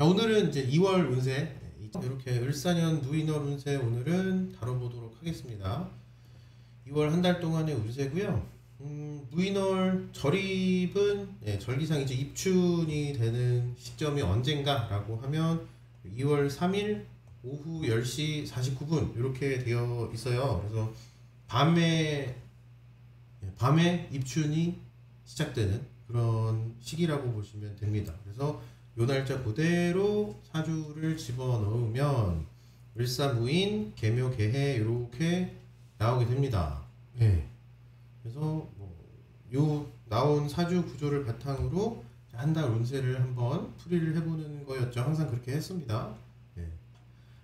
자, 오늘은 이제 2월 운세, 이렇게 을사년 누인월 운세 오늘은 다뤄보도록 하겠습니다. 2월 한 달 동안의 운세고요. 누인월 절입은 절기상 이제 입춘이 되는 시점이 언젠가라고 하면 2월 3일 오후 10시 49분 이렇게 되어 있어요. 그래서 밤에 입춘이 시작되는 그런 시기라고 보시면 됩니다. 그래서 요 날짜 그대로 사주를 집어넣으면 을사무인, 계묘, 계해 이렇게 나오게 됩니다. 네. 그래서 요 나온 사주 구조를 바탕으로 한 달 운세를 한번 풀이를 해보는 거였죠. 항상 그렇게 했습니다. 네.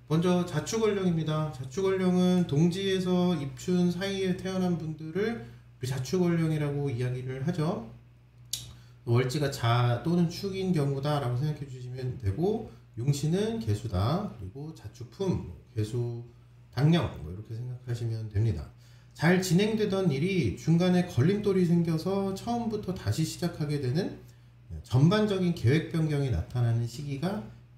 먼저 자축월령입니다. 자축월령은 동지에서 입춘 사이에 태어난 분들을 자축월령이라고 이야기를 하죠. 월지가 자 또는 축인 경우다 라고 생각해 주시면 되고, 용신은 개수다, 그리고 자축품, 개수, 당령 이렇게 생각하시면 됩니다. 잘 진행되던 일이 중간에 걸림돌이 생겨서 처음부터 다시 시작하게 되는 전반적인 계획 변경이 나타나는 시기가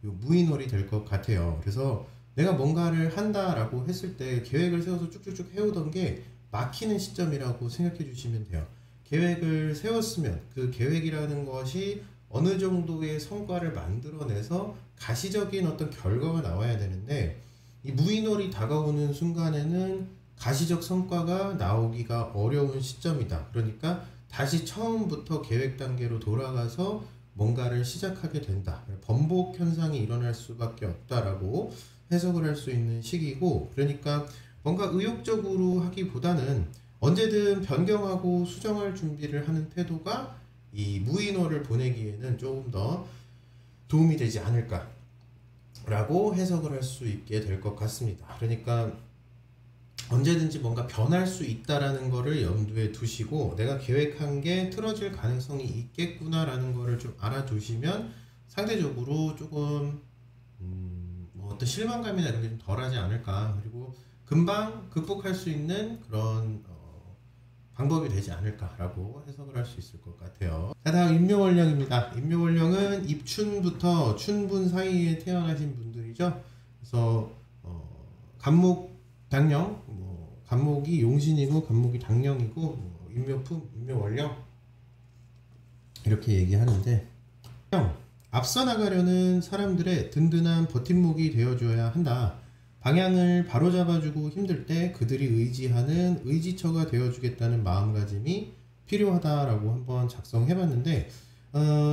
요 무인월이 될 것 같아요. 그래서 내가 뭔가를 한다라고 했을 때 계획을 세워서 쭉쭉쭉 해오던 게 막히는 시점이라고 생각해 주시면 돼요. 계획을 세웠으면 그 계획이라는 것이 어느 정도의 성과를 만들어내서 가시적인 어떤 결과가 나와야 되는데, 이 무인월이 다가오는 순간에는 가시적 성과가 나오기가 어려운 시점이다. 그러니까 다시 처음부터 계획 단계로 돌아가서 뭔가를 시작하게 된다. 번복 현상이 일어날 수밖에 없다라고 해석을 할 수 있는 시기고, 그러니까 뭔가 의욕적으로 하기보다는 언제든 변경하고 수정할 준비를 하는 태도가 이 무인월을 보내기에는 조금 더 도움이 되지 않을까 라고 해석을 할 수 있게 될 것 같습니다. 그러니까 언제든지 뭔가 변할 수 있다라는 거를 염두에 두시고, 내가 계획한 게 틀어질 가능성이 있겠구나 라는 거를 좀 알아두시면 상대적으로 조금 어떤 실망감이나 이런 게 좀 덜하지 않을까, 그리고 금방 극복할 수 있는 그런 방법이 되지 않을까라고 해석을 할 수 있을 것 같아요. 자, 다음 임묘월령입니다. 임묘월령은 입춘부터 춘분 사이에 태어나신 분들이죠. 그래서 간목, 당령, 간목이 용신이고 간목이 당령이고 임묘품, 임묘월령 이렇게 얘기하는데, 앞서 나가려는 사람들의 든든한 버팀목이 되어줘야 한다. 방향을 바로잡아주고 힘들 때 그들이 의지하는 의지처가 되어주겠다는 마음가짐이 필요하다라고 한번 작성해봤는데,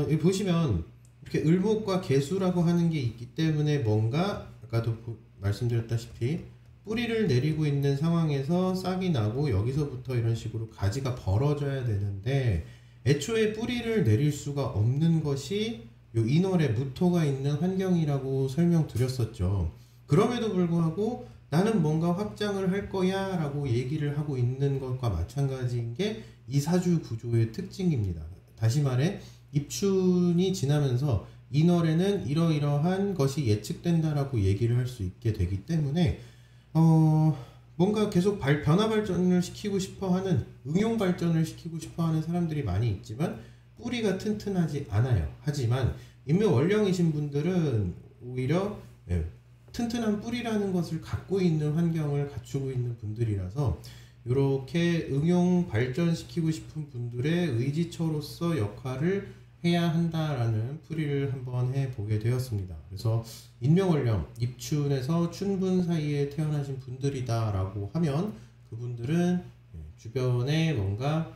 여기 보시면 이렇게 을목과 개수라고 하는 게 있기 때문에 뭔가 아까도 말씀드렸다시피 뿌리를 내리고 있는 상황에서 싹이 나고 여기서부터 이런 식으로 가지가 벌어져야 되는데, 애초에 뿌리를 내릴 수가 없는 것이 요 인월에 무토가 있는 환경이라고 설명드렸었죠. 그럼에도 불구하고 나는 뭔가 확장을 할 거야 라고 얘기를 하고 있는 것과 마찬가지인 게 이 사주 구조의 특징입니다. 다시 말해 입춘이 지나면서 인월에는 이러이러한 것이 예측된다 라고 얘기를 할 수 있게 되기 때문에 뭔가 계속 변화 발전을 시키고 싶어하는, 응용 발전을 시키고 싶어하는 사람들이 많이 있지만 뿌리가 튼튼하지 않아요. 하지만 임묘월령이신 분들은 오히려 튼튼한 뿌리라는 것을 갖고 있는 환경을 갖추고 있는 분들이라서 이렇게 응용 발전시키고 싶은 분들의 의지처로서 역할을 해야 한다라는 풀이를 한번 해보게 되었습니다. 그래서 임묘월령, 입춘에서 춘분 사이에 태어나신 분들이다 라고 하면 그분들은 주변에 뭔가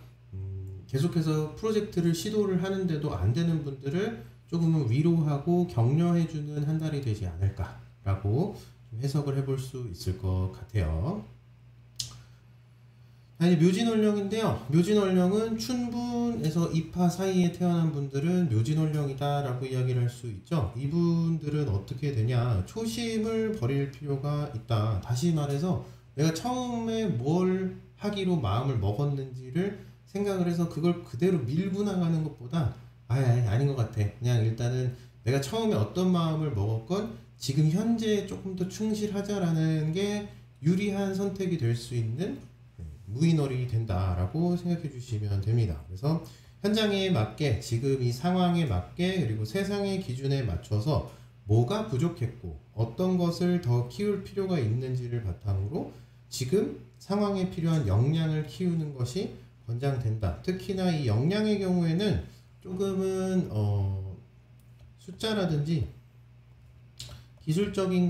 계속해서 프로젝트를 시도를 하는데도 안 되는 분들을 조금은 위로하고 격려해주는 한 달이 되지 않을까 라고 해석을 해볼 수 있을 것 같아요. 아니, 묘진월령인데요. 묘진월령은 춘분에서 입하 사이에 태어난 분들은 묘진월령이다 라고 이야기를 할 수 있죠. 이분들은 어떻게 되냐, 초심을 버릴 필요가 있다. 다시 말해서 내가 처음에 뭘 하기로 마음을 먹었는지를 생각을 해서 그걸 그대로 밀고 나가는 것보다 아닌 것 같아, 그냥 일단은 내가 처음에 어떤 마음을 먹었건 지금 현재에 조금 더 충실하자라는 게 유리한 선택이 될 수 있는 무인월이 된다라고 생각해 주시면 됩니다. 그래서 현장에 맞게, 지금 이 상황에 맞게, 그리고 세상의 기준에 맞춰서 뭐가 부족했고 어떤 것을 더 키울 필요가 있는지를 바탕으로 지금 상황에 필요한 역량을 키우는 것이 권장된다. 특히나 이 역량의 경우에는 조금은 숫자라든지 기술적인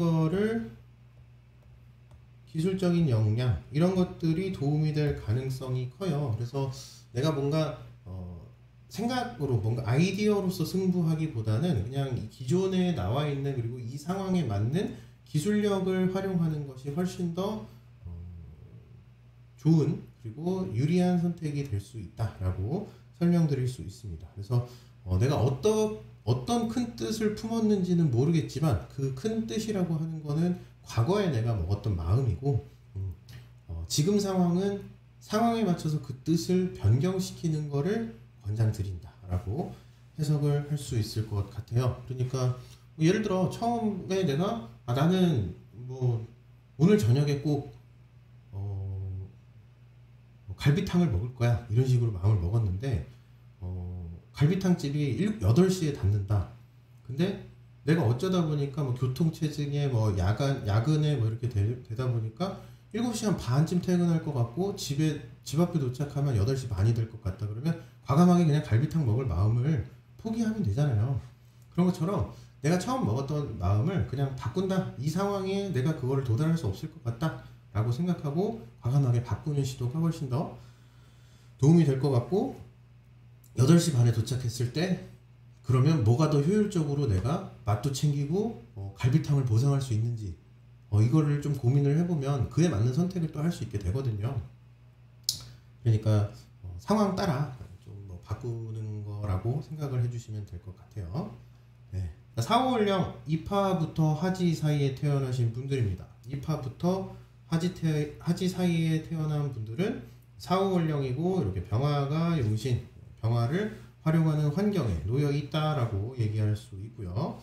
역량 이런 것들이 도움이 될 가능성이 커요. 그래서 내가 뭔가 생각으로 뭔가 아이디어로서 승부하기보다는 그냥 이 기존에 나와 있는 그리고 이 상황에 맞는 기술력을 활용하는 것이 훨씬 더 좋은 그리고 유리한 선택이 될 수 있다라고 설명드릴 수 있습니다. 그래서 내가 어떤 큰 뜻을 품었는지는 모르겠지만 그 큰 뜻이라고 하는 거는 과거에 내가 먹었던 마음이고 지금 상황에 맞춰서 그 뜻을 변경시키는 거를 권장드린다라고 해석을 할 수 있을 것 같아요. 그러니까 예를 들어 처음에 내가 나는 뭐 오늘 저녁에 꼭 갈비탕을 먹을 거야 이런 식으로 마음을 먹었는데 갈비탕 집이 8시에 닫는다. 근데 내가 어쩌다 보니까 뭐 교통체증에 뭐 야근에 뭐 이렇게 되다 보니까 7시 한 반쯤 퇴근할 것 같고 집 앞에 도착하면 8시 반이 될 것 같다. 그러면 과감하게 그냥 갈비탕 먹을 마음을 포기하면 되잖아요. 그런 것처럼 내가 처음 먹었던 마음을 그냥 바꾼다. 이 상황에 내가 그거를 도달할 수 없을 것 같다 라고 생각하고 과감하게 바꾸는 시도가 훨씬 더 도움이 될 것 같고 8시 반에 도착했을 때 그러면 뭐가 더 효율적으로 내가 맛도 챙기고 갈비탕을 보상할 수 있는지 이거를 좀 고민을 해보면 그에 맞는 선택을 또 할 수 있게 되거든요. 그러니까 상황 따라 좀 뭐 바꾸는 거라고 생각을 해주시면 될 것 같아요. 네. 4호월령 입하부터 하지 사이에 태어나신 분들입니다. 입하부터 하지 사이에 태어난 분들은 4호월령이고 이렇게 병화가 용신, 병화를 활용하는 환경에 놓여 있다라고 얘기할 수 있고요.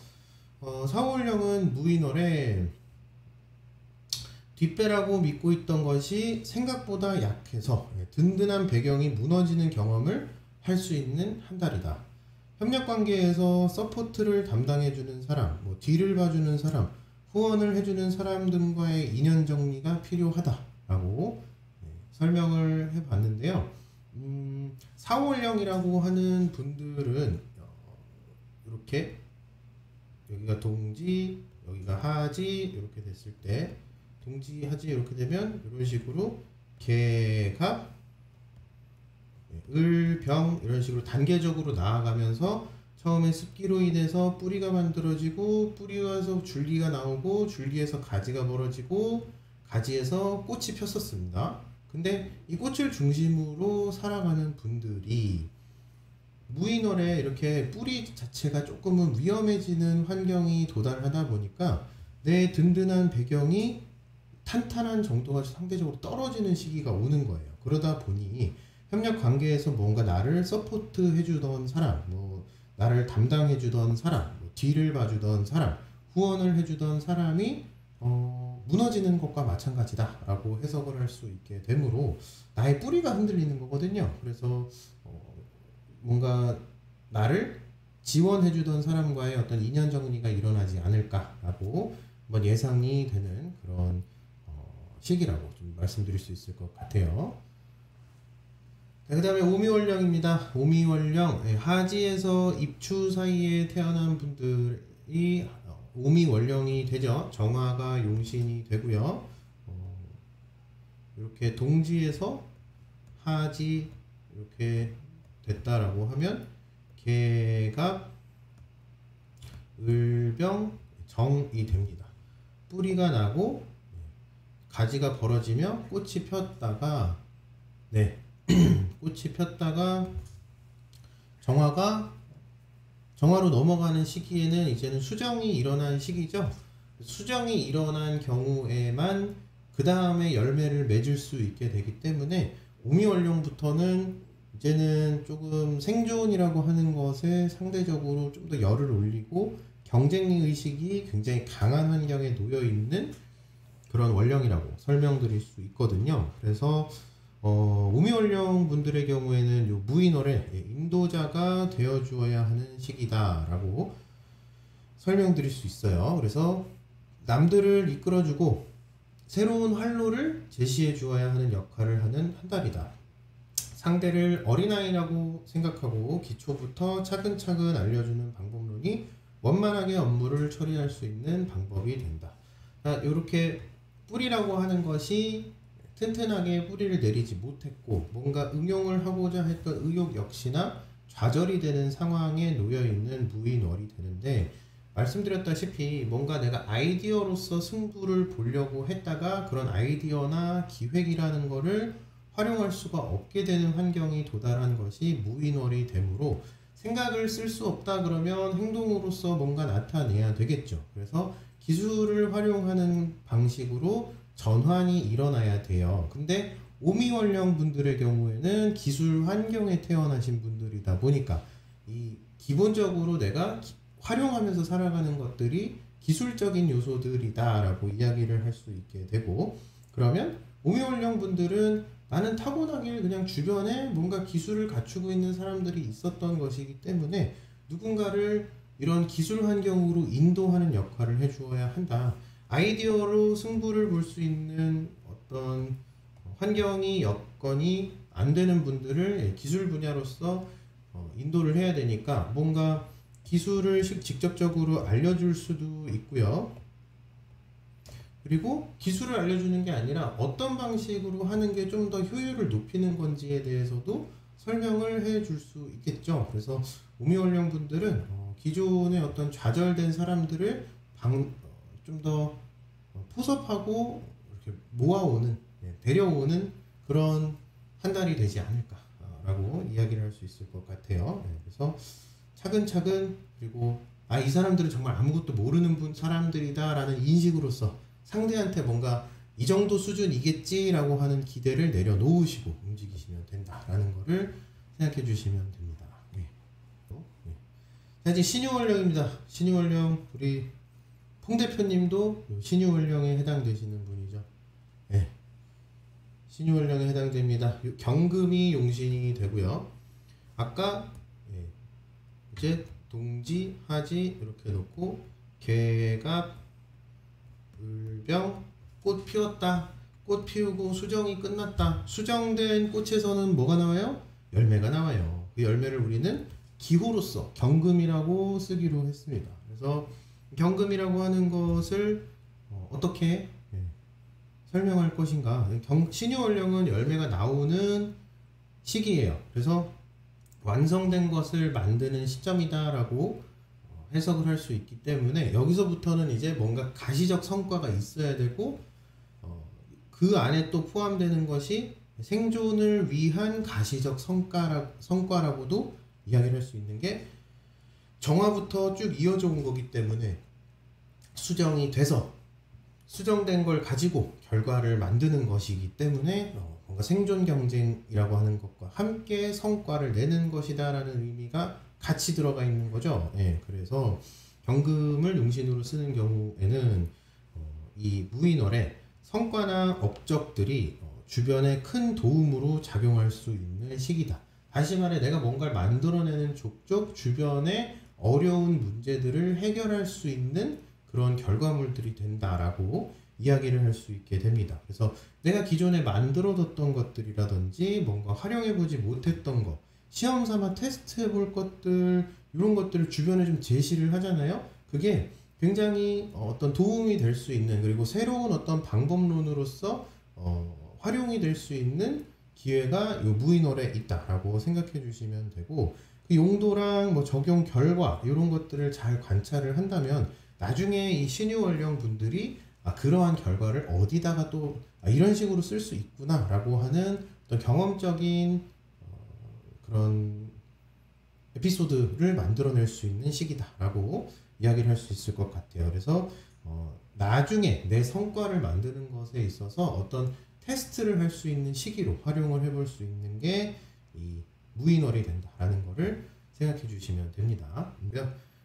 4호월령은 무인월에 뒷배라고 믿고 있던 것이 생각보다 약해서 든든한 배경이 무너지는 경험을 할 수 있는 한 달이다. 협력관계에서 서포트를 담당해주는 사람, 뭐 뒤를 봐주는 사람, 후원을 해주는 사람 등과의 인연 정리가 필요하다라고 설명을 해봤는데요. 4월령이라고 하는 분들은 이렇게 여기가 동지, 여기가 하지 이렇게 됐을 때 동지, 하지 이렇게 되면 이런 식으로 개갑, 을, 병 이런 식으로 단계적으로 나아가면서 처음에 습기로 인해서 뿌리가 만들어지고 뿌리에서 줄기가 나오고 줄기에서 가지가 벌어지고 가지에서 꽃이 폈었습니다. 근데 이 꽃을 중심으로 살아가는 분들이 무인월에 이렇게 뿌리 자체가 조금은 위험해지는 환경이 도달하다 보니까 내 든든한 배경이 탄탄한 정도가 상대적으로 떨어지는 시기가 오는 거예요. 그러다 보니 협력 관계에서 뭔가 나를 서포트 해주던 사람, 뭐 나를 담당해주던 사람, 뭐 뒤를 봐주던 사람, 후원을 해주던 사람이 무너지는 것과 마찬가지다 라고 해석을 할 수 있게 되므로 나의 뿌리가 흔들리는 거거든요. 그래서 뭔가 나를 지원해주던 사람과의 어떤 인연 정리가 일어나지 않을까라고 한번 예상이 되는 그런 시기라고 좀 말씀드릴 수 있을 것 같아요. 그 다음에 오미월령입니다. 오미월령, 하지에서 입추 사이에 태어난 분들이 오미월령이 되죠. 정화가 용신이 되고요. 이렇게 동지에서 하지 이렇게 됐다라고 하면 개갑, 을병, 정이 됩니다. 뿌리가 나고 가지가 벌어지며 꽃이 폈다가 꽃이 폈다가 정화로 넘어가는 시기에는 이제는 수정이 일어난 시기죠. 수정이 일어난 경우에만 그 다음에 열매를 맺을 수 있게 되기 때문에 오미월령부터는 이제는 조금 생존이라고 하는 것에 상대적으로 좀 더 열을 올리고 경쟁 의식이 굉장히 강한 환경에 놓여 있는 그런 월령이라고 설명드릴 수 있거든요. 그래서 오미월령 분들의 경우에는 요 무인월에 인도자가 되어 주어야 하는 시기다라고 설명드릴 수 있어요. 그래서 남들을 이끌어주고 새로운 활로를 제시해 주어야 하는 역할을 하는 한 달이다. 상대를 어린아이라고 생각하고 기초부터 차근차근 알려주는 방법론이 원만하게 업무를 처리할 수 있는 방법이 된다. 이렇게 뿌리라고 하는 것이 튼튼하게 뿌리를 내리지 못했고 뭔가 응용을 하고자 했던 의욕 역시나 좌절이 되는 상황에 놓여 있는 무인월이 되는데, 말씀드렸다시피 뭔가 내가 아이디어로서 승부를 보려고 했다가 그런 아이디어나 기획이라는 거를 활용할 수가 없게 되는 환경이 도달한 것이 무인월이 되므로 생각을 쓸 수 없다 그러면 행동으로서 뭔가 나타내야 되겠죠. 그래서 기술을 활용하는 방식으로 전환이 일어나야 돼요. 근데 오미월령 분들의 경우에는 기술 환경에 태어나신 분들이다 보니까 이 기본적으로 내가 활용하면서 살아가는 것들이 기술적인 요소들이다 라고 이야기를 할 수 있게 되고, 그러면 오미월령 분들은 나는 타고나길 그냥 주변에 뭔가 기술을 갖추고 있는 사람들이 있었던 것이기 때문에 누군가를 이런 기술 환경으로 인도하는 역할을 해주어야 한다. 아이디어로 승부를 볼 수 있는 어떤 환경이 여건이 안 되는 분들을 기술 분야로서 인도를 해야 되니까 뭔가 기술을 직접적으로 알려줄 수도 있고요. 그리고 기술을 알려주는 게 아니라 어떤 방식으로 하는 게 좀 더 효율을 높이는 건지에 대해서도 설명을 해줄 수 있겠죠. 그래서 오미월령 분들은 기존의 어떤 좌절된 사람들을 좀 더 포섭하고 이렇게 모아오는, 데려오는 그런 한 달이 되지 않을까라고 이야기를 할 수 있을 것 같아요. 그래서 차근차근, 그리고 이 사람들은 정말 아무것도 모르는 사람들이다 라는 인식으로서 상대한테 뭔가 이 정도 수준이겠지라고 하는 기대를 내려놓으시고 움직이시면 된다라는 거를 생각해 주시면 됩니다. 자, 이제 신유월령입니다. 신유월령, 우리 홍 대표님도 신유월령에 해당되시는 분이죠. 신유월령에 해당됩니다. 경금이 용신이 되고요. 아까 이제 동지, 하지 이렇게 놓고 개갑, 을병, 꽃 피웠다. 꽃 피우고 수정이 끝났다. 수정된 꽃에서는 뭐가 나와요? 열매가 나와요. 그 열매를 우리는 기호로서 경금이라고 쓰기로 했습니다. 그래서 경금이라고 하는 것을 어떻게 설명할 것인가. 신유월령은 열매가 나오는 시기예요. 그래서 완성된 것을 만드는 시점이다 라고 해석을 할 수 있기 때문에 여기서부터는 이제 뭔가 가시적 성과가 있어야 되고 그 안에 또 포함되는 것이 생존을 위한 가시적 성과라고도 이야기를 할 수 있는 게, 정화부터 쭉 이어져 온 거기 때문에 수정이 돼서 수정된 걸 가지고 결과를 만드는 것이기 때문에 뭔가 생존 경쟁이라고 하는 것과 함께 성과를 내는 것이다 라는 의미가 같이 들어가 있는 거죠. 그래서 경금을 용신으로 쓰는 경우에는 이 무인월에 성과나 업적들이 주변에 큰 도움으로 작용할 수 있는 시기다. 다시 말해 내가 뭔가를 만들어내는 족족 주변에 어려운 문제들을 해결할 수 있는 그런 결과물들이 된다라고 이야기를 할 수 있게 됩니다. 그래서 내가 기존에 만들어뒀던 것들이라든지 뭔가 활용해보지 못했던 것, 시험 삼아 테스트해볼 것들, 이런 것들을 주변에 좀 제시를 하잖아요. 그게 굉장히 어떤 도움이 될 수 있는, 그리고 새로운 어떤 방법론으로서 활용이 될 수 있는 기회가 요 무인월에 있다라고 생각해 주시면 되고, 그 용도랑 뭐 적용 결과 이런 것들을 잘 관찰을 한다면 나중에 이 신유월령 분들이 그러한 결과를 어디다가 또 이런 식으로 쓸 수 있구나 라고 하는 어떤 경험적인 그런 에피소드를 만들어낼 수 있는 시기다 라고 이야기를 할 수 있을 것 같아요. 그래서 나중에 내 성과를 만드는 것에 있어서 어떤 테스트를 할 수 있는 시기로 활용을 해볼 수 있는 게 이 무인월이 된다라는 거를 생각해 주시면 됩니다.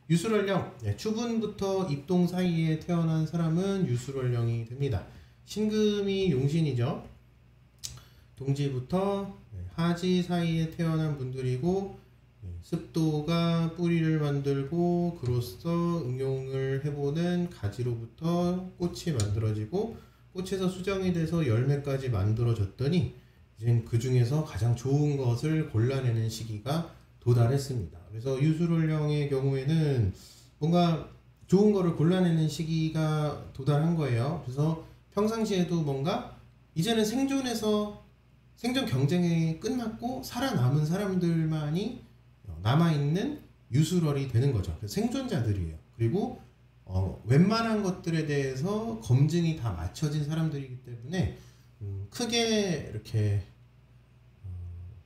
유술월령, 추분부터 입동 사이에 태어난 사람은 유술월령이 됩니다. 신금이 용신이죠. 동지부터 하지 사이에 태어난 분들이고, 습도가 뿌리를 만들고 그로써 응용을 전달을 해보는 가지로부터 꽃이 만들어지고 꽃에서 수정이 돼서 열매까지 만들어졌더니 이제 그 중에서 가장 좋은 것을 골라내는 시기가 도달했습니다. 그래서 유술월령의 경우에는 뭔가 좋은 거를 골라내는 시기가 도달한 거예요. 그래서 평상시에도 뭔가 이제는 생존 경쟁이 끝났고 살아남은 사람들만이 남아있는 유술월이 되는 거죠. 생존자들이에요. 그리고 웬만한 것들에 대해서 검증이 다 맞춰진 사람들이기 때문에 크게 이렇게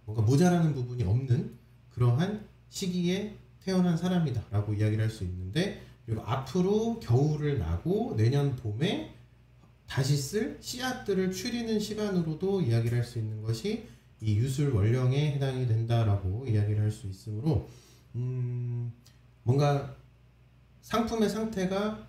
뭔가 모자라는 부분이 없는 그러한 시기에 태어난 사람이다 라고 이야기를 할 수 있는데, 그리고 앞으로 겨울을 나고 내년 봄에 다시 쓸 씨앗들을 추리는 시간으로도 이야기를 할 수 있는 것이 이 유술월령에 해당이 된다라고 이야기를 할 수 있으므로 뭔가 상품의 상태가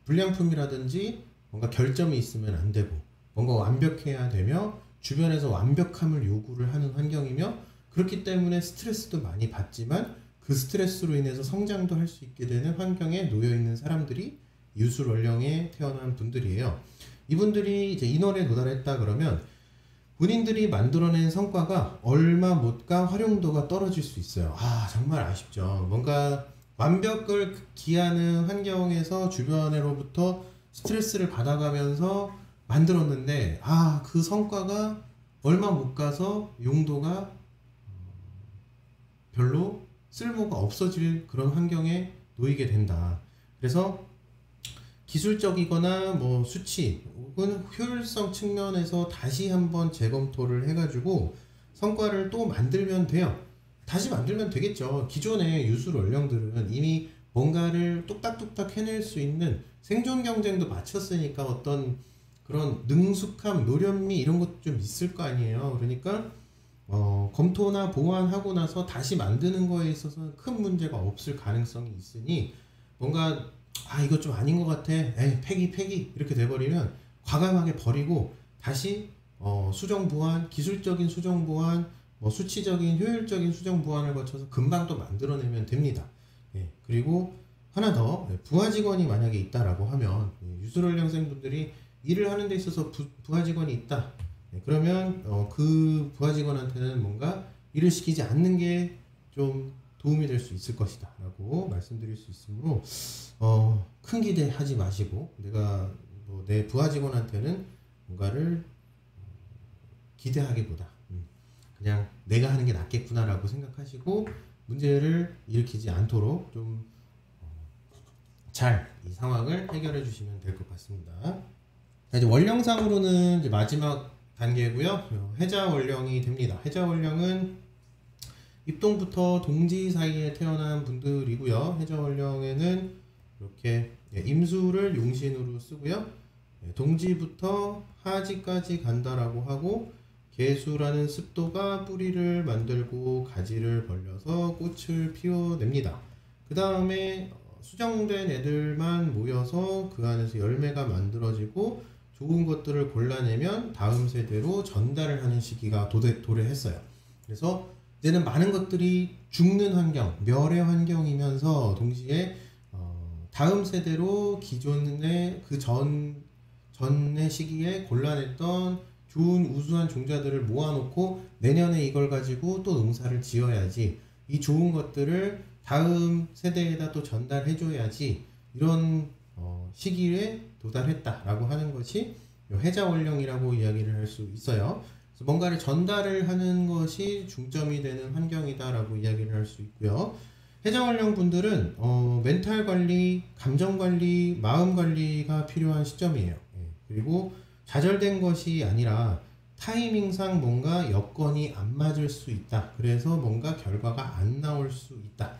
불량품이라든지 뭔가 결점이 있으면 안 되고 뭔가 완벽해야 되며 주변에서 완벽함을 요구를 하는 환경이며, 그렇기 때문에 스트레스도 많이 받지만 그 스트레스로 인해서 성장도 할 수 있게 되는 환경에 놓여 있는 사람들이 유술월령에 태어난 분들이에요. 이분들이 이제 인월에 도달했다 그러면 본인들이 만들어낸 성과가 얼마 못 가 활용도가 떨어질 수 있어요. 정말 아쉽죠. 뭔가 완벽을 기하는 환경에서 주변으로부터 스트레스를 받아가면서 만들었는데 그 성과가 얼마 못 가서 용도가 별로 쓸모가 없어질 그런 환경에 놓이게 된다. 그래서 기술적이거나 뭐 수치 혹은 효율성 측면에서 다시 한번 재검토를 해가지고 성과를 또 만들면 돼요. 다시 만들면 되겠죠. 기존의 유술월령들은 이미 뭔가를 뚝딱뚝딱 해낼 수 있는 생존 경쟁도 마쳤으니까 어떤 그런 능숙함, 노련미 이런 것도 좀 있을 거 아니에요. 그러니까 검토나 보완하고 나서 다시 만드는 거에 있어서 큰 문제가 없을 가능성이 있으니 뭔가 이거 좀 아닌 것 같아, 폐기 이렇게 돼버리면 과감하게 버리고 다시 수정 보완, 기술적인 수정 보완, 수치적인 효율적인 수정 보완을 거쳐서 금방 또 만들어내면 됩니다. 그리고 하나 더, 부하 직원이 만약에 있다라고 하면 유술월령생분들이 일을 하는 데 있어서 부하 직원이 있다. 그러면 그 부하 직원한테는 뭔가 일을 시키지 않는 게 좀 도움이 될 수 있을 것이다 라고 말씀드릴 수 있으므로 큰 기대하지 마시고 내가 내 부하 직원한테는 뭔가를 기대하기보다 그냥 내가 하는 게 낫겠구나 라고 생각하시고 문제를 일으키지 않도록 좀 잘 이 상황을 해결해 주시면 될 것 같습니다. 자, 이제 월령상으로는 이제 마지막 단계고요. 해자월령이 됩니다. 해자월령은 입동부터 동지 사이에 태어난 분들이고요. 해자월령에는 이렇게 임수를 용신으로 쓰고요. 동지부터 하지까지 간다라고 하고, 개수라는 습도가 뿌리를 만들고 가지를 벌려서 꽃을 피워냅니다. 그 다음에 수정된 애들만 모여서 그 안에서 열매가 만들어지고 좋은 것들을 골라내면 다음 세대로 전달을 하는 시기가 도래했어요. 그래서 이제는 많은 것들이 죽는 환경, 멸의 환경이면서 동시에 다음 세대로 기존의 그 전의 시기에 골라냈던 좋은 우수한 종자들을 모아놓고 내년에 이걸 가지고 또 농사를 지어야지, 이 좋은 것들을 다음 세대에다 또 전달해줘야지, 이런 시기에 도달했다라고 하는 것이 해자월령이라고 이야기를 할 수 있어요. 그래서 뭔가를 전달을 하는 것이 중점이 되는 환경이다라고 이야기를 할 수 있고요. 해자월령 분들은 멘탈 관리, 감정 관리, 마음 관리가 필요한 시점이에요. 그리고 좌절된 것이 아니라 타이밍상 뭔가 여건이 안 맞을 수 있다. 그래서 뭔가 결과가 안 나올 수 있다.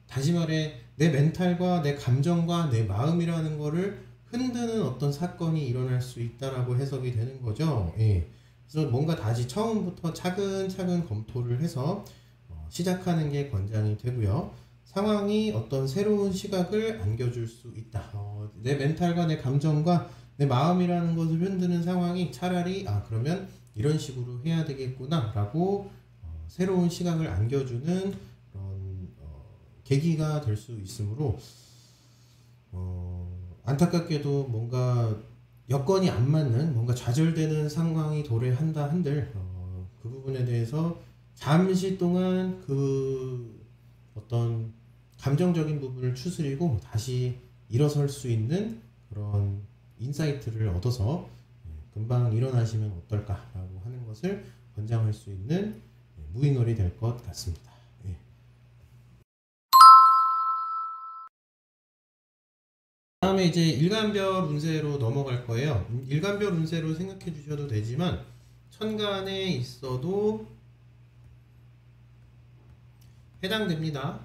다시 말해 내 멘탈과 내 감정과 내 마음이라는 거를 흔드는 어떤 사건이 일어날 수 있다라고 해석이 되는 거죠. 그래서 뭔가 다시 처음부터 차근차근 검토를 해서 시작하는 게 권장이 되고요. 상황이 어떤 새로운 시각을 안겨줄 수 있다. 내 멘탈과 내 감정과 내 마음이라는 것을 흔드는 상황이 차라리 그러면 이런 식으로 해야 되겠구나 라고 새로운 시각을 안겨주는 그런 계기가 될 수 있으므로 안타깝게도 뭔가 여건이 안 맞는 뭔가 좌절되는 상황이 도래한다 한들 그 부분에 대해서 잠시 동안 그 어떤 감정적인 부분을 추스리고 다시 일어설 수 있는 그런 인사이트를 얻어서 금방 일어나시면 어떨까라고 하는 것을 권장할 수 있는 무인월이 될 것 같습니다. 예. 다음에 이제 일간별 운세로 넘어갈 거예요. 일간별 운세로 생각해 주셔도 되지만 천간에 있어도 해당됩니다.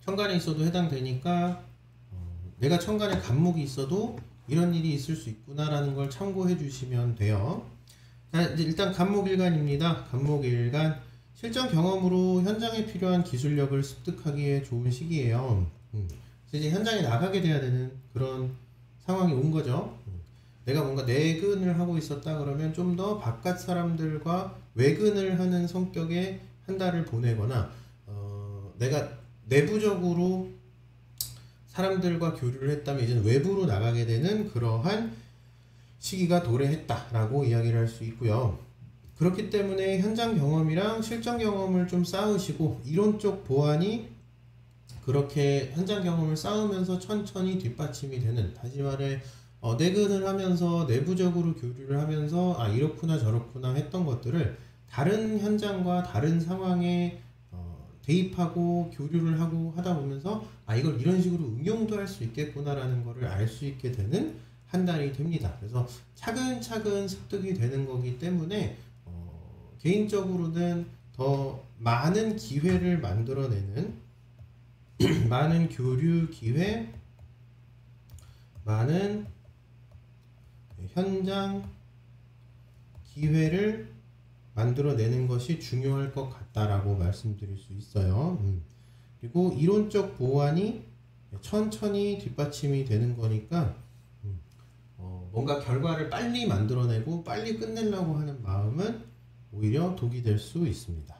천간에 있어도 해당되니까 내가 천간에 간목이 있어도 이런 일이 있을 수 있구나라는 걸 참고해 주시면 돼요. 자, 이제 일단 간목일간입니다. 간목일간 실전 경험으로 현장에 필요한 기술력을 습득하기에 좋은 시기예요. 이제 현장에 나가게 돼야 되는 그런 상황이 온 거죠. 내가 뭔가 내근을 하고 있었다 그러면 좀 더 바깥 사람들과 외근을 하는 성격의 한 달을 보내거나 내가 내부적으로 사람들과 교류를 했다면 이제는 외부로 나가게 되는 그러한 시기가 도래했다라고 이야기를 할 수 있고요. 그렇기 때문에 현장 경험이랑 실전 경험을 좀 쌓으시고 이론적 보완이 그렇게 현장 경험을 쌓으면서 천천히 뒷받침이 되는, 다시 말해 내근을 하면서 내부적으로 교류를 하면서 아 이렇구나 저렇구나 했던 것들을 다른 현장과 다른 상황에 대입하고 교류를 하고 하다 보면서 아 이걸 이런 식으로 응용도 할 수 있겠구나라는 거를 알 수 있게 되는 한 달이 됩니다. 그래서 차근차근 습득이 되는 거기 때문에 개인적으로는 더 많은 기회를 만들어내는 많은 교류 기회, 많은 현장 기회를 만들어내는 것이 중요할 것 같다라고 말씀드릴 수 있어요. 그리고 이론적 보완이 천천히 뒷받침이 되는 거니까 뭔가 결과를 빨리 만들어내고 빨리 끝내려고 하는 마음은 오히려 독이 될 수 있습니다.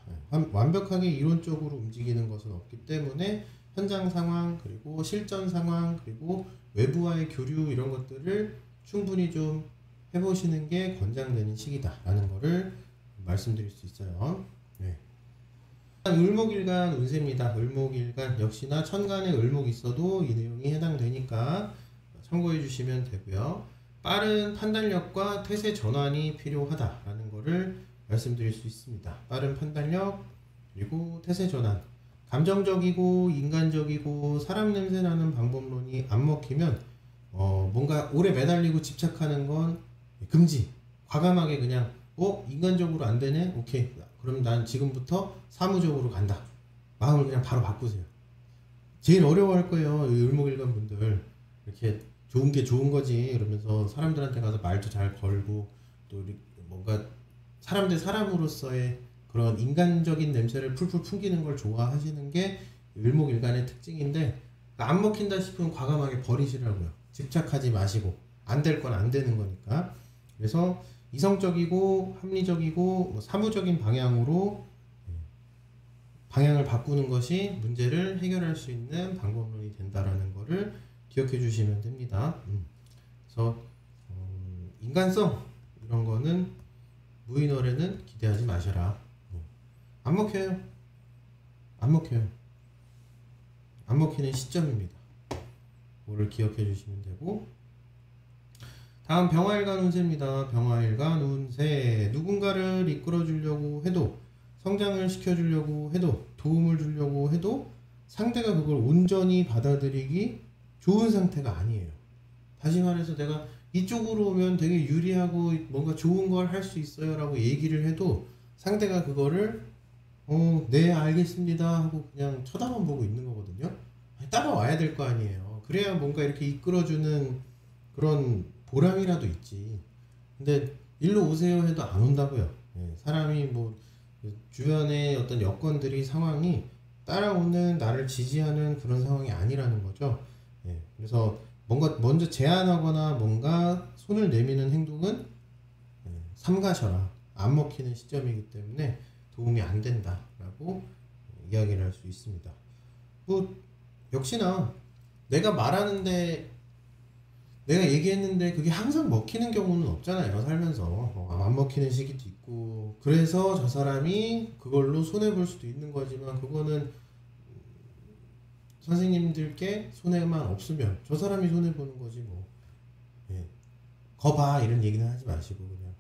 완벽하게 이론적으로 움직이는 것은 없기 때문에 현장 상황, 그리고 실전 상황, 그리고 외부와의 교류 이런 것들을 충분히 좀 해보시는 게 권장되는 시기다라는 거를 말씀드릴 수 있어요. 네. 을목일간 운세입니다. 을목일간 역시나 천간에 을목이 있어도 이 내용이 해당되니까 참고해 주시면 되고요. 빠른 판단력과 태세 전환이 필요하다라는 거를 말씀드릴 수 있습니다. 빠른 판단력 그리고 태세 전환, 감정적이고 인간적이고 사람 냄새 나는 방법론이 안 먹히면 뭔가 오래 매달리고 집착하는 건 금지. 과감하게 그냥 인간적으로 안 되네? 오케이. 그럼 난 지금부터 사무적으로 간다. 마음을 그냥 바로 바꾸세요. 제일 어려워할 거예요. 을목일간 분들. 이렇게 좋은 게 좋은 거지. 이러면서 사람들한테 가서 말도 잘 걸고 또 뭔가 사람 대 사람으로서의 그런 인간적인 냄새를 풀풀 풍기는 걸 좋아하시는 게 을목일간의 특징인데 안 먹힌다 싶으면 과감하게 버리시라고요. 집착하지 마시고 안 될 건 안 되는 거니까. 그래서 이성적이고 합리적이고 사무적인 방향으로 방향을 바꾸는 것이 문제를 해결할 수 있는 방법론이 된다라는 거를 기억해 주시면 됩니다. 그래서 인간성 이런 거는 무인월에는 기대하지 마셔라. 안 먹혀요. 안 먹혀요. 안 먹히는 시점입니다. 뭐를 기억해 주시면 되고, 다음 병화일간 운세입니다. 병화일간 운세. 누군가를 이끌어 주려고 해도, 성장을 시켜 주려고 해도, 도움을 주려고 해도 상대가 그걸 온전히 받아들이기 좋은 상태가 아니에요. 다시 말해서 내가 이쪽으로 오면 되게 유리하고 뭔가 좋은 걸 할 수 있어요 라고 얘기를 해도 상대가 그거를 네 알겠습니다 하고 그냥 쳐다만 보고 있는 거거든요. 따라와야 될 거 아니에요. 그래야 뭔가 이렇게 이끌어주는 그런 보람이라도 있지. 근데 일로 오세요 해도 안 온다고요. 사람이 뭐 주변의 어떤 여건들이 상황이 따라오는 나를 지지하는 그런 상황이 아니라는 거죠. 그래서 뭔가 먼저 제안하거나 뭔가 손을 내미는 행동은 삼가셔라. 안 먹히는 시점이기 때문에 도움이 안 된다라고 이야기를 할 수 있습니다. 뭐 역시나 내가 말하는데 내가 얘기했는데 그게 항상 먹히는 경우는 없잖아요, 살면서. 안 먹히는 시기도 있고, 그래서 저 사람이 그걸로 손해볼 수도 있는 거지만, 그거는 선생님들께 손해만 없으면 저 사람이 손해보는 거지 뭐. 예. 거봐 이런 얘기는 하지 마시고 그냥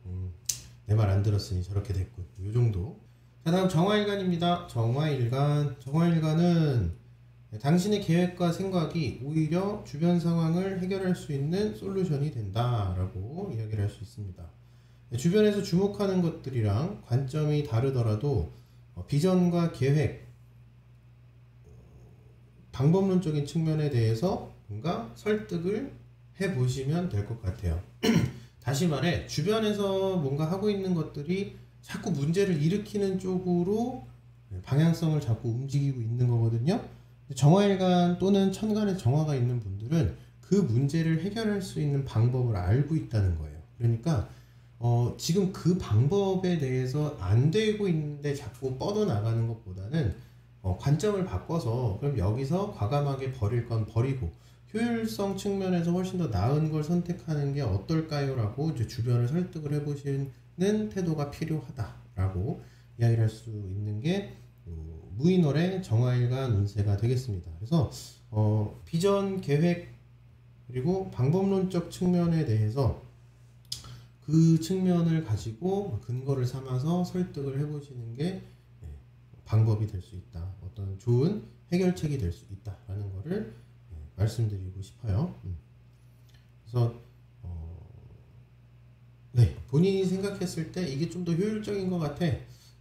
내 말 안 들었으니 저렇게 됐군, 요 정도. 자, 다음 정화일간입니다. 정화일간은 당신의 계획과 생각이 오히려 주변 상황을 해결할 수 있는 솔루션이 된다라고 이야기를 할 수 있습니다. 주변에서 주목하는 것들이랑 관점이 다르더라도 비전과 계획, 방법론적인 측면에 대해서 뭔가 설득을 해보시면 될 것 같아요. 다시 말해, 주변에서 뭔가 하고 있는 것들이 자꾸 문제를 일으키는 쪽으로 방향성을 자꾸 움직이고 있는 거거든요. 정화일간 또는 천간에 정화가 있는 분들은 그 문제를 해결할 수 있는 방법을 알고 있다는 거예요. 그러니까 지금 그 방법에 대해서 안 되고 있는데 자꾸 뻗어나가는 것보다는 관점을 바꿔서 그럼 여기서 과감하게 버릴 건 버리고 효율성 측면에서 훨씬 더 나은 걸 선택하는 게 어떨까요? 라고 이제 주변을 설득을 해보시는 태도가 필요하다라고 이야기를 할 수 있는 게 무인월의 정화일간 운세가 되겠습니다. 그래서 비전, 계획, 그리고 방법론적 측면에 대해서 그 측면을 가지고 근거를 삼아서 설득을 해보시는 게 방법이 될 수 있다. 어떤 좋은 해결책이 될 수 있다라는 거를 말씀드리고 싶어요. 그래서 네, 본인이 생각했을 때 이게 좀 더 효율적인 것 같아,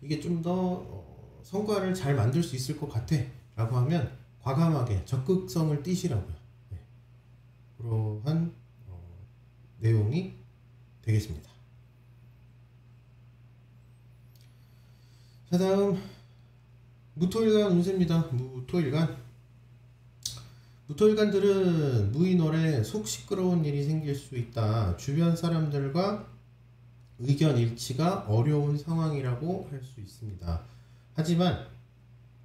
이게 좀 더 성과를 잘 만들 수 있을 것 같아 라고 하면 과감하게 적극성을 띠시라고요. 네, 그러한 내용이 되겠습니다. 자, 다음 무토일간 운세입니다. 무토일간들은 무인월에 속 시끄러운 일이 생길 수 있다. 주변 사람들과 의견 일치가 어려운 상황이라고 할 수 있습니다. 하지만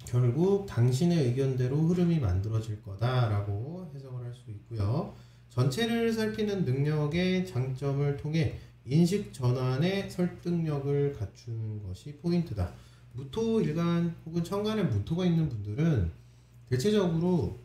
결국 당신의 의견대로 흐름이 만들어질 거다라고 해석을 할 수 있고요. 전체를 살피는 능력의 장점을 통해 인식 전환의 설득력을 갖추는 것이 포인트다. 무토일간 혹은 천간에 무토가 있는 분들은 대체적으로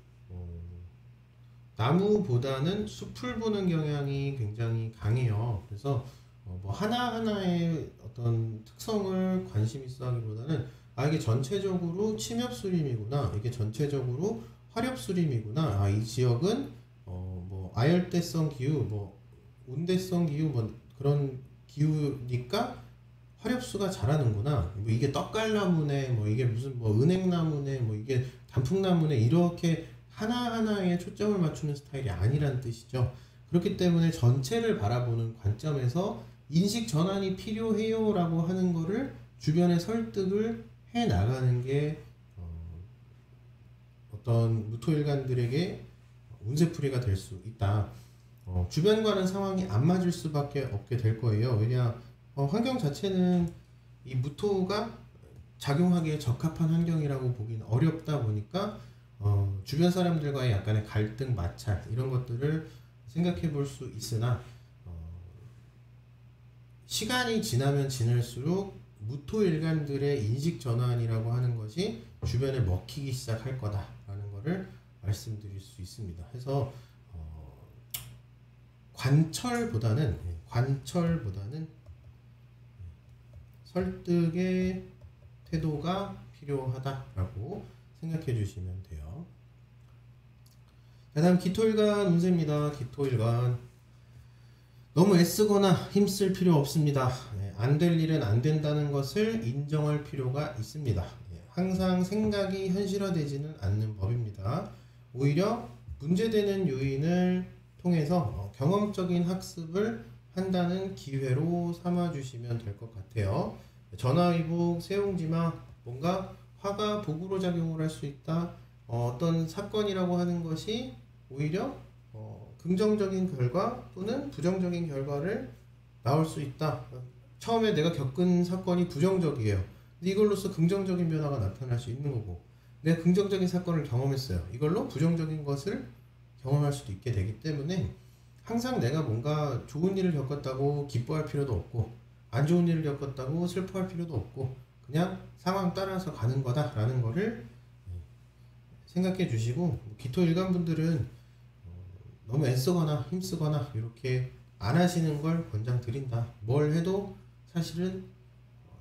나무보다는 숲을 보는 경향이 굉장히 강해요. 그래서 뭐 하나하나의 어떤 특성을 관심 있어 하기보다는 이게 전체적으로 침엽수림이구나, 이게 전체적으로 화렵수림이구나, 이 지역은 뭐 아열대성 기후, 뭐 온대성 기후, 뭐 그런 기후니까 화렵수가 자라는구나, 뭐 이게 떡갈나무네, 뭐 이게 무슨 뭐 은행나무네, 뭐 이게 단풍나무네, 이렇게 하나하나에 초점을 맞추는 스타일이 아니란 뜻이죠. 그렇기 때문에 전체를 바라보는 관점에서 인식 전환이 필요해요 라고 하는 거를 주변에 설득을 해 나가는 게 어떤 무토일간들에게 운세풀이가 될 수 있다. 주변과는 상황이 안 맞을 수밖에 없게 될 거예요. 왜냐, 환경 자체는 이 무토가 작용하기에 적합한 환경이라고 보기는 어렵다 보니까 주변 사람들과의 약간의 갈등, 마찰 이런 것들을 생각해 볼 수 있으나 시간이 지나면 지날수록 무토일간들의 인식 전환이라고 하는 것이 주변에 먹히기 시작할 거다라는 것을 말씀드릴 수 있습니다. 그래서 관철보다는 설득의 태도가 필요하다라고 생각해 주시면 돼요. 다음 기토일간 운세입니다. 기토일간 너무 애쓰거나 힘쓸 필요 없습니다. 안 될 일은 안 된다는 것을 인정할 필요가 있습니다. 항상 생각이 현실화되지는 않는 법입니다. 오히려 문제되는 요인을 통해서 경험적인 학습을 한다는 기회로 삼아주시면 될 것 같아요. 전화위복, 세옹지마, 뭔가 화가 복으로 작용을 할 수 있다. 어떤 사건이라고 하는 것이 오히려 긍정적인 결과 또는 부정적인 결과를 나올 수 있다. 처음에 내가 겪은 사건이 부정적이에요. 근데 이걸로써 긍정적인 변화가 나타날 수 있는 거고, 내가 긍정적인 사건을 경험했어요. 이걸로 부정적인 것을 경험할 수도 있게 되기 때문에 항상 내가 뭔가 좋은 일을 겪었다고 기뻐할 필요도 없고 안 좋은 일을 겪었다고 슬퍼할 필요도 없고 그냥 상황 따라서 가는 거다라는 거를 생각해 주시고, 기토 일간분들은 너무 애쓰거나 힘쓰거나 이렇게 안 하시는 걸 권장드린다. 뭘 해도 사실은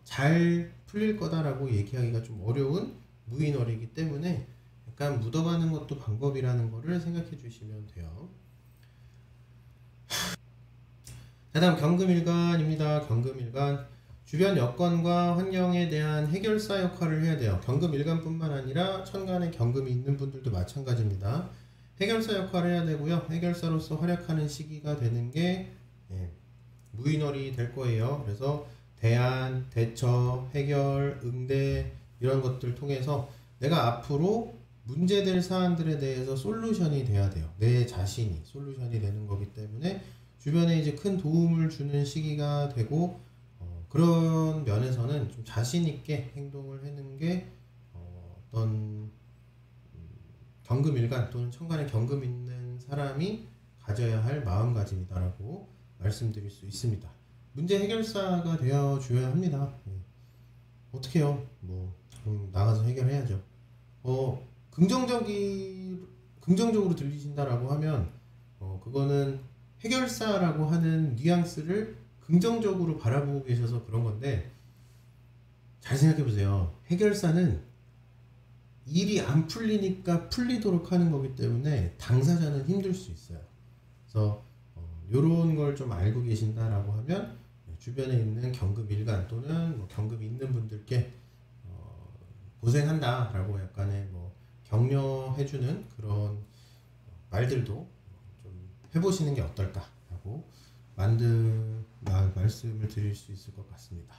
잘 풀릴 거다라고 얘기하기가 좀 어려운 무인월이기 때문에 약간 묻어가는 것도 방법이라는 거를 생각해 주시면 돼요. 다음 경금일간입니다. 경금일간 주변 여건과 환경에 대한 해결사 역할을 해야 돼요. 경금일간뿐만 아니라 천간에 경금이 있는 분들도 마찬가지입니다. 해결사 역할을 해야 되고요. 해결사로서 활약하는 시기가 되는 게 무인월이 될 거예요. 그래서 대안, 대처, 해결, 응대 이런 것들 통해서 내가 앞으로 문제될 사안들에 대해서 솔루션이 돼야 돼요. 내 자신이 솔루션이 되는 거기 때문에 주변에 이제 큰 도움을 주는 시기가 되고, 그런 면에서는 좀 자신 있게 행동을 하는 게 어떤 경금일간 또는 천간에 경금 있는 사람이 가져야 할 마음가짐이다라고 말씀드릴 수 있습니다. 문제 해결사가 되어 줘야 합니다. 어떻게요? 뭐 나가서 해결해야죠. 긍정적으로 들리신다라고 하면 그거는 해결사라고 하는 뉘앙스를 긍정적으로 바라보고 계셔서 그런 건데, 잘 생각해 보세요. 해결사는 일이 안 풀리니까 풀리도록 하는 거기 때문에 당사자는 힘들 수 있어요. 그래서 요런 걸 좀 알고 계신다라고 하면 주변에 있는 경금일간 또는 뭐 경금이 있는 분들께 고생한다라고 약간의 뭐 격려해주는 그런 말들도 좀 해보시는 게 어떨까라고 말씀을 드릴 수 있을 것 같습니다.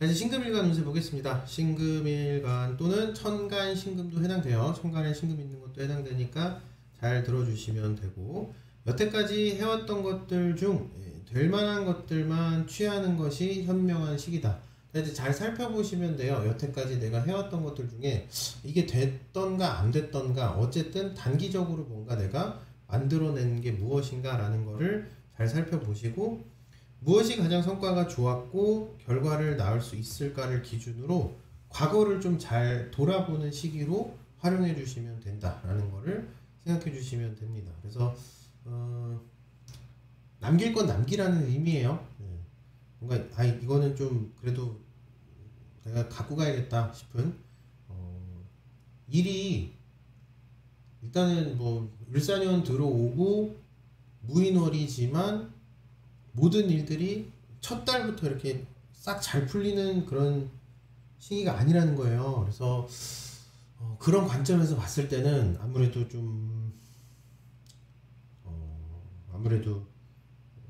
이제 신금일간 운세 보겠습니다. 신금일간 또는 천간 신금도 해당돼요. 천간에 신금 있는 것도 해당되니까 잘 들어주시면 되고, 여태까지 해왔던 것들 중 될 만한 것들만 취하는 것이 현명한 시기다. 이제 잘 살펴보시면 돼요. 여태까지 내가 해왔던 것들 중에 이게 됐던가 안 됐던가 어쨌든 단기적으로 뭔가 내가 만들어낸 게 무엇인가 라는 거를 잘 살펴보시고, 무엇이 가장 성과가 좋았고 결과를 낳을 수 있을까를 기준으로 과거를 좀 잘 돌아보는 시기로 활용해 주시면 된다라는 거를 생각해 주시면 됩니다. 그래서 남길 건 남기라는 의미예요. 뭔가 이거는 좀 그래도 내가 갖고 가야겠다 싶은 일이 일단은 뭐 을사년 들어오고 무인월이지만 모든 일들이 첫 달부터 이렇게 싹 잘 풀리는 그런 시기가 아니라는 거예요. 그래서 그런 관점에서 봤을 때는 아무래도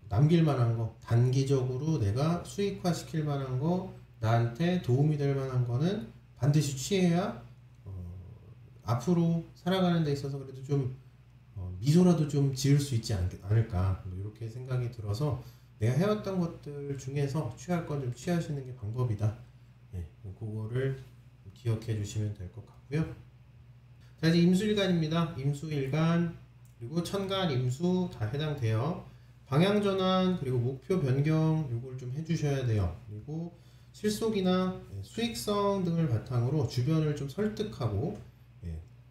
남길 만한 거, 단기적으로 내가 수익화 시킬 만한 거, 나한테 도움이 될 만한 거는 반드시 취해야 앞으로 살아가는 데 있어서 그래도 좀 미소라도 좀 지을 수 있지 않을까, 이렇게 생각이 들어서 내가 해왔던 것들 중에서 취할 건 좀 취하시는 게 방법이다. 그거를 기억해 주시면 될 것 같고요. 자, 이제 임수일간입니다. 임수일간 그리고 천간, 임수 다 해당돼요. 방향 전환 그리고 목표 변경 요걸 좀 해주셔야 돼요. 그리고 실속이나 수익성 등을 바탕으로 주변을 좀 설득하고,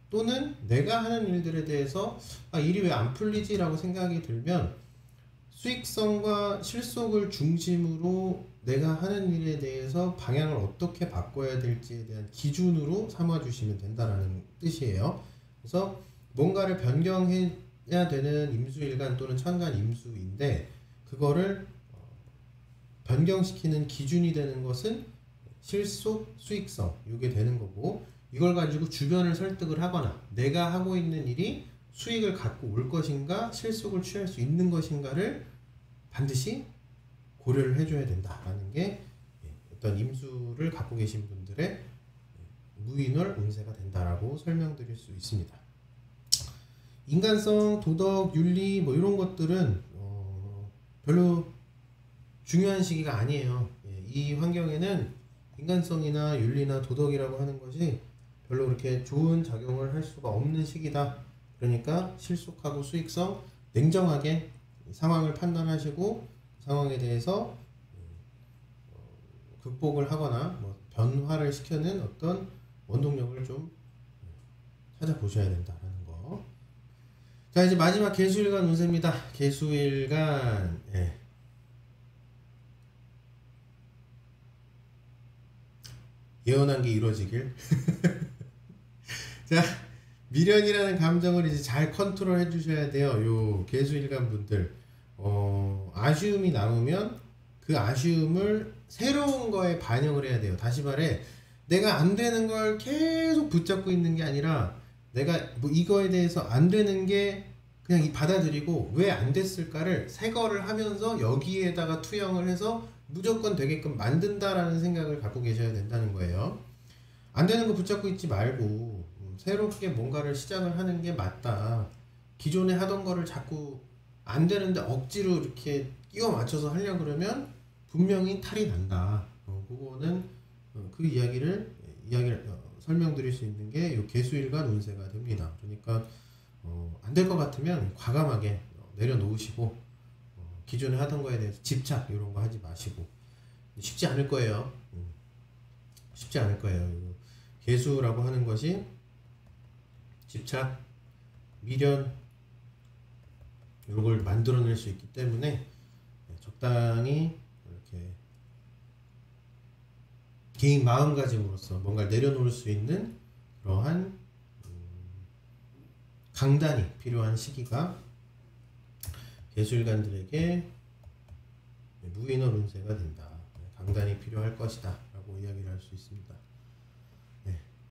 또는 내가 하는 일들에 대해서 일이 왜 안 풀리지? 라고 생각이 들면 수익성과 실속을 중심으로 내가 하는 일에 대해서 방향을 어떻게 바꿔야 될지에 대한 기준으로 삼아 주시면 된다는 뜻이에요. 그래서 뭔가를 변경해야 되는 임수일간 또는 천간 임수인데, 그거를 변경시키는 기준이 되는 것은 실속, 수익성 이게 되는 거고, 이걸 가지고 주변을 설득을 하거나 내가 하고 있는 일이 수익을 갖고 올 것인가 실속을 취할 수 있는 것인가를 반드시 고려를 해줘야 된다라는 게 어떤 임수를 갖고 계신 분들의 무인월 운세가 된다라고 설명드릴 수 있습니다. 인간성, 도덕, 윤리 뭐 이런 것들은 별로 중요한 시기가 아니에요. 이 환경에는 인간성이나 윤리나 도덕이라고 하는 것이 별로 그렇게 좋은 작용을 할 수가 없는 시기다. 그러니까 실속하고 수익성 냉정하게 상황을 판단하시고 상황에 대해서 극복을 하거나 뭐 변화를 시켜는 어떤 원동력을 좀 찾아보셔야 된다라는 거. 자, 이제 마지막 개수일간 운세입니다. 개수일간, 예. 예언한 게 이루어지길. 자, 미련이라는 감정을 이제 잘 컨트롤 해주셔야 돼요. 요 개수일간 분들, 아쉬움이 남으면 그 아쉬움을 새로운 거에 반영을 해야 돼요. 다시 말해, 내가 안 되는 걸 계속 붙잡고 있는 게 아니라 내가 뭐 이거에 대해서 안 되는 게 그냥 받아들이고 왜 안 됐을까를 새 거를 하면서 여기에다가 투영을 해서 무조건 되게끔 만든다라는 생각을 갖고 계셔야 된다는 거예요. 안 되는 거 붙잡고 있지 말고 새롭게 뭔가를 시작을 하는 게 맞다. 기존에 하던 거를 자꾸 안 되는데 억지로 이렇게 끼워 맞춰서 하려고 그러면 분명히 탈이 난다. 그거는 그 이야기를 설명드릴 수 있는 게 요 개수일간 운세가 됩니다. 그러니까 안 될 것 같으면 과감하게 내려놓으시고 기존에 하던 거에 대해서 집착 이런 거 하지 마시고 쉽지 않을 거예요. 쉽지 않을 거예요. 개수라고 하는 것이 집착, 미련 이런 걸 만들어낼 수 있기 때문에 적당히 이렇게 개인 마음가짐으로써 뭔가를 내려놓을 수 있는 그러한 강단이 필요한 시기가 개수일간들에게 무인월 운세가 된다. 강단이 필요할 것이다 라고 이야기를 할 수 있습니다.